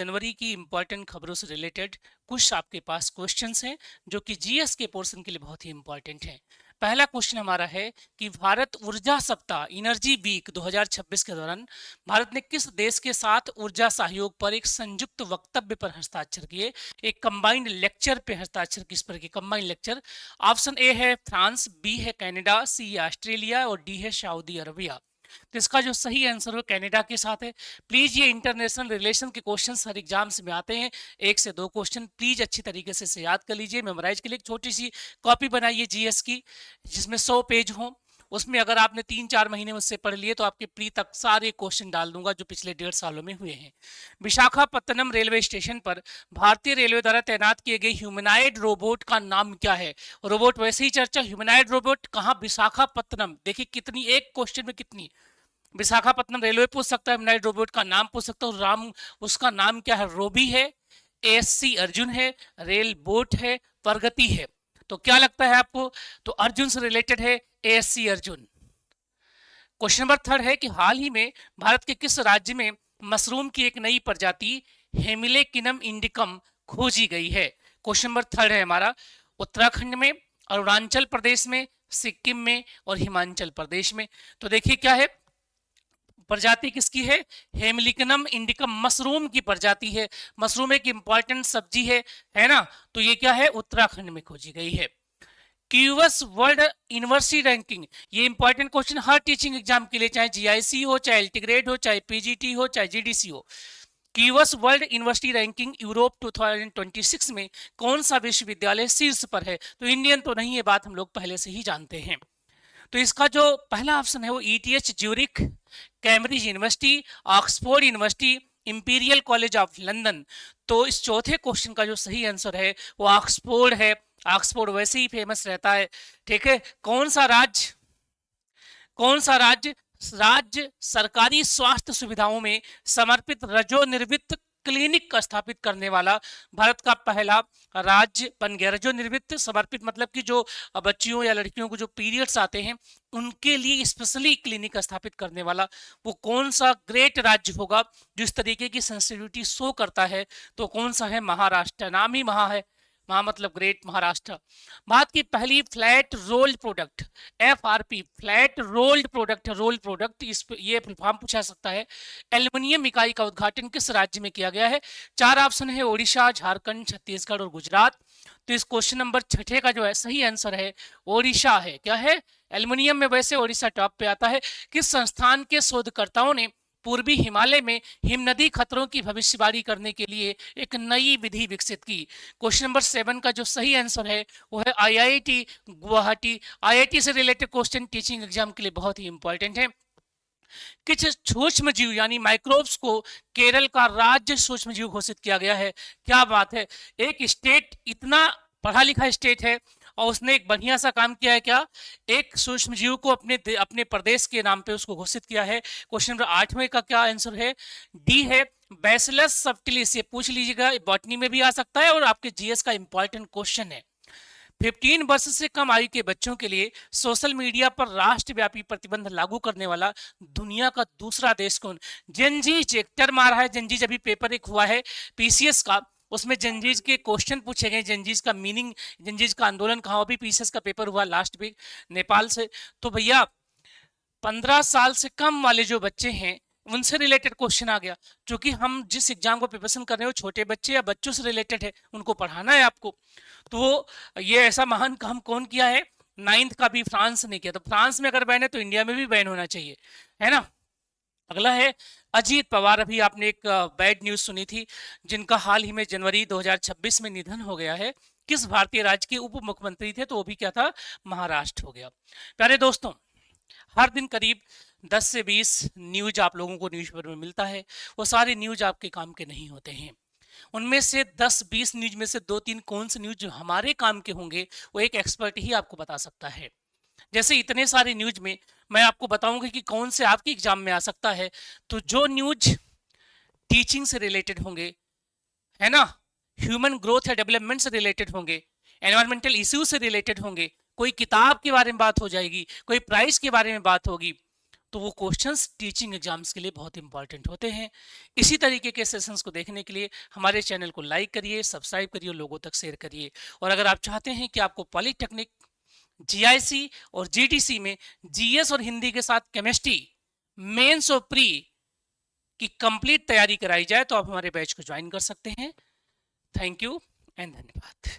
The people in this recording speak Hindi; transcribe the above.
जनवरी की इंपॉर्टेंट खबरों से रिलेटेड कुछ आपके पास क्वेश्चंस हैं जो कि जीएस के पोर्शन के लिए बहुत ही इंपॉर्टेंट हैं। पहला क्वेश्चन हमारा है कि भारत ऊर्जा सप्ताह एनर्जी वीक 2026 के दौरान भारत ने किस देश के साथ ऊर्जा सहयोग पर एक संयुक्त वक्तव्य पर हस्ताक्षर किए। एक कंबाइंड लेक्चर पे हस्ताक्षर किस पर किए? Combined lecture. ऑप्शन ए है फ्रांस, बी है कनाडा, सी है ऑस्ट्रेलिया और डी है सऊदी अरबिया। तो इसका जो सही आंसर हो कनाडा के साथ है। प्लीज ये इंटरनेशनल रिलेशन के क्वेश्चन हर एग्जाम्स में आते हैं, 1 से 2 क्वेश्चन प्लीज अच्छी तरीके से इसे याद कर लीजिए। मेमोराइज के लिए एक छोटी सी कॉपी बनाइए जीएस की जिसमें 100 पेज हो। उसमें अगर आपने 3-4 महीने मुझसे पढ़ लिए तो आपके प्री तक सारे क्वेश्चन डाल दूंगा जो पिछले 1.5 सालों में हुए हैं। विशाखापत्तनम रेलवे स्टेशन पर भारतीय रेलवे द्वारा तैनात किए गए ह्यूमनाइड रोबोट का नाम क्या है? रोबोट वैसे ही चर्चा, ह्यूमनाइड रोबोट कहाँ? विशाखापत्तनम। देखिए कितनी, एक क्वेश्चन में कितनी। विशाखापत्तनम रेलवे पूछ सकता है, ह्यूमनाइड रोबोट का नाम पूछ सकता हूँ। राम, उसका नाम क्या है? रोबी है, एएससी अर्जुन है, रेल बोट है, प्रगति है। तो क्या लगता है आपको? तो अर्जुन से रिलेटेड है एएससी अर्जुन। क्वेश्चन नंबर 3 है कि हाल ही में भारत के किस राज्य में मशरूम की एक नई प्रजाति हेमिलेकिनम इंडिकम खोजी गई है? क्वेश्चन नंबर 3 है हमारा। उत्तराखंड में, अरुणाचल प्रदेश में, सिक्किम में और हिमाचल प्रदेश में। तो देखिए क्या है, प्रजाति किसकी है? हेमिलिकनम इंडिकम, मशरूम की प्रजाति है। मशरूम एक इंपॉर्टेंट सब्जी है ना? तो ये क्या है? उत्तराखंड में खोजी गई है। क्यूएस वर्ल्ड यूनिवर्सिटी रैंकिंग, ये इंपॉर्टेंट क्वेश्चन हर टीचिंग एग्जाम के लिए, चाहे जीआईसी हो, चाहे एल्टीग्रेड हो, चाहे पीजीटी हो, चाहे जीडीसी हो। QS world university ranking Europe 2026 में कौन सा विश्वविद्यालय शीर्ष पर है? तो इंडियन तो नहीं, ये बात हम लोग पहले से ही जानते हैं। तो इसका जो पहला ऑप्शन है वो ETH Zurich, Cambridge university, Oxford university, imperial college of London. तो इस चौथे क्वेश्चन का जो सही आंसर है वो ऑक्सफोर्ड है। ऑक्सफोर्ड वैसे ही फेमस रहता है, ठीक है। कौन सा राज्य, कौन सा राज्य राज्य सरकारी स्वास्थ्य सुविधाओं में समर्पित रजोनिर्वित क्लिनिक स्थापित करने वाला भारत का पहला राज्य बन गया? रजोनिर्वित समर्पित मतलब कि जो बच्चियों या लड़कियों को जो पीरियड्स आते हैं उनके लिए स्पेशली क्लिनिक स्थापित करने वाला वो कौन सा ग्रेट राज्य होगा जो इस तरीके की सेंसिटिविटी शो करता है? तो कौन सा है? महाराष्ट्र। नाम ही महा है, महा मतलब ग्रेट, महाराष्ट्र। भारत की पहली flat rolled product, FRP, flat rolled product, rolled product, इस ये फॉर्म पूछा सकता है। एल्युमिनियम इकाई का उद्घाटन किस राज्य में किया गया है? 4 ऑप्शन है, ओडिशा, झारखंड, छत्तीसगढ़ और गुजरात। तो इस क्वेश्चन नंबर 6 का जो है सही आंसर है ओडिशा है। क्या है? एल्युमिनियम में वैसे ओडिशा टॉप पे आता है। किस संस्थान के शोधकर्ताओं ने पूर्वी हिमालय में हिमनदी खतरों की भविष्यवाणी करने के लिए एक नई विधि विकसित की? क्वेश्चन नंबर 7 का जो सही आंसर है वो है आईआईटी गुवाहाटी। आईआईटी से रिलेटेड क्वेश्चन टीचिंग एग्जाम के लिए बहुत ही इंपॉर्टेंट है। किस सूक्ष्म जीव यानी माइक्रोब्स को केरल का राज्य सूक्ष्म जीव घोषित किया गया है? क्या बात है, एक स्टेट, इतना पढ़ा लिखा स्टेट है और उसने एक बढ़िया सा काम किया है। क्या? एक सूक्ष्म जीव को अपने प्रदेश के नाम पे उसको घोषित किया है। क्वेश्चन नंबर 8 का क्या आंसर है? डी है बैसिलस सबटिलिस। ये पूछ लीजिएगा, बॉटनी में भी आ सकता है और आपके जीएस का इंपॉर्टेंट क्वेश्चन है। 15 वर्ष से कम आयु के बच्चों के लिए सोशल मीडिया पर राष्ट्रव्यापी प्रतिबंध लागू करने वाला दुनिया का दूसरा देश कौन? जेनजीज, एक टर्म आ रहा है जेनजीज, अभी पेपर एक हुआ है पीसीएस का, उसमें जेनजीज के क्वेश्चन पूछे गए, जेनजीज का मीनिंग, जेनजीज का आंदोलन कहाँ, अभी पीसीएस का पेपर हुआ लास्ट वीक नेपाल से। तो भैया 15 साल से कम वाले जो बच्चे हैं उनसे रिलेटेड क्वेश्चन आ गया। क्योंकि हम जिस एग्जाम को प्रिपरेशन कर रहे हो छोटे बच्चे या बच्चों से रिलेटेड है, उनको पढ़ाना है आपको। तो ये ऐसा महान काम कौन किया है? 9th का भी फ्रांस ने किया। तो फ्रांस में अगर बैन है तो इंडिया में भी बैन होना चाहिए, है ना। अगला है अजीत पवार। अभी आपने एक बैड न्यूज सुनी थी, जिनका हाल ही में जनवरी 2026 में निधन हो गया है। किस भारतीय राज्य के उप मुख्यमंत्री थे? तो वो भी क्या था? महाराष्ट्र हो गया। प्यारे दोस्तों, हर दिन करीब 10 से 20 न्यूज आप लोगों को न्यूज़पेपर में मिलता है। वो सारे न्यूज आपके काम के नहीं होते हैं। उनमें से 10-20 न्यूज में से 2-3 कौन से न्यूज जो हमारे काम के होंगे वो एक एक्सपर्ट ही आपको बता सकता है। जैसे इतने सारे न्यूज में मैं आपको बताऊंगा कि कौन से आपके एग्जाम में आ सकता है। तो जो न्यूज टीचिंग से रिलेटेड होंगे, है ना, ह्यूमन ग्रोथ या डेवलपमेंट से रिलेटेड होंगे, एनवायरमेंटल इश्यूज से रिलेटेड होंगे, कोई किताब के बारे में बात हो जाएगी, कोई प्राइस के बारे में बात होगी, तो वो क्वेश्चंस टीचिंग एग्जाम्स के लिए बहुत इंपॉर्टेंट होते हैं। इसी तरीके के सेशंस को देखने के लिए हमारे चैनल को लाइक करिए, सब्सक्राइब करिए, लोगों तक शेयर करिए। और अगर आप चाहते हैं कि आपको पॉलिटेक्निक, जीआईसी और जीटीसी में जीएस और हिंदी के साथ केमिस्ट्री, मेंस और प्री की कंप्लीट तैयारी कराई जाए तो आप हमारे बैच को ज्वाइन कर सकते हैं। थैंक यू एंड धन्यवाद।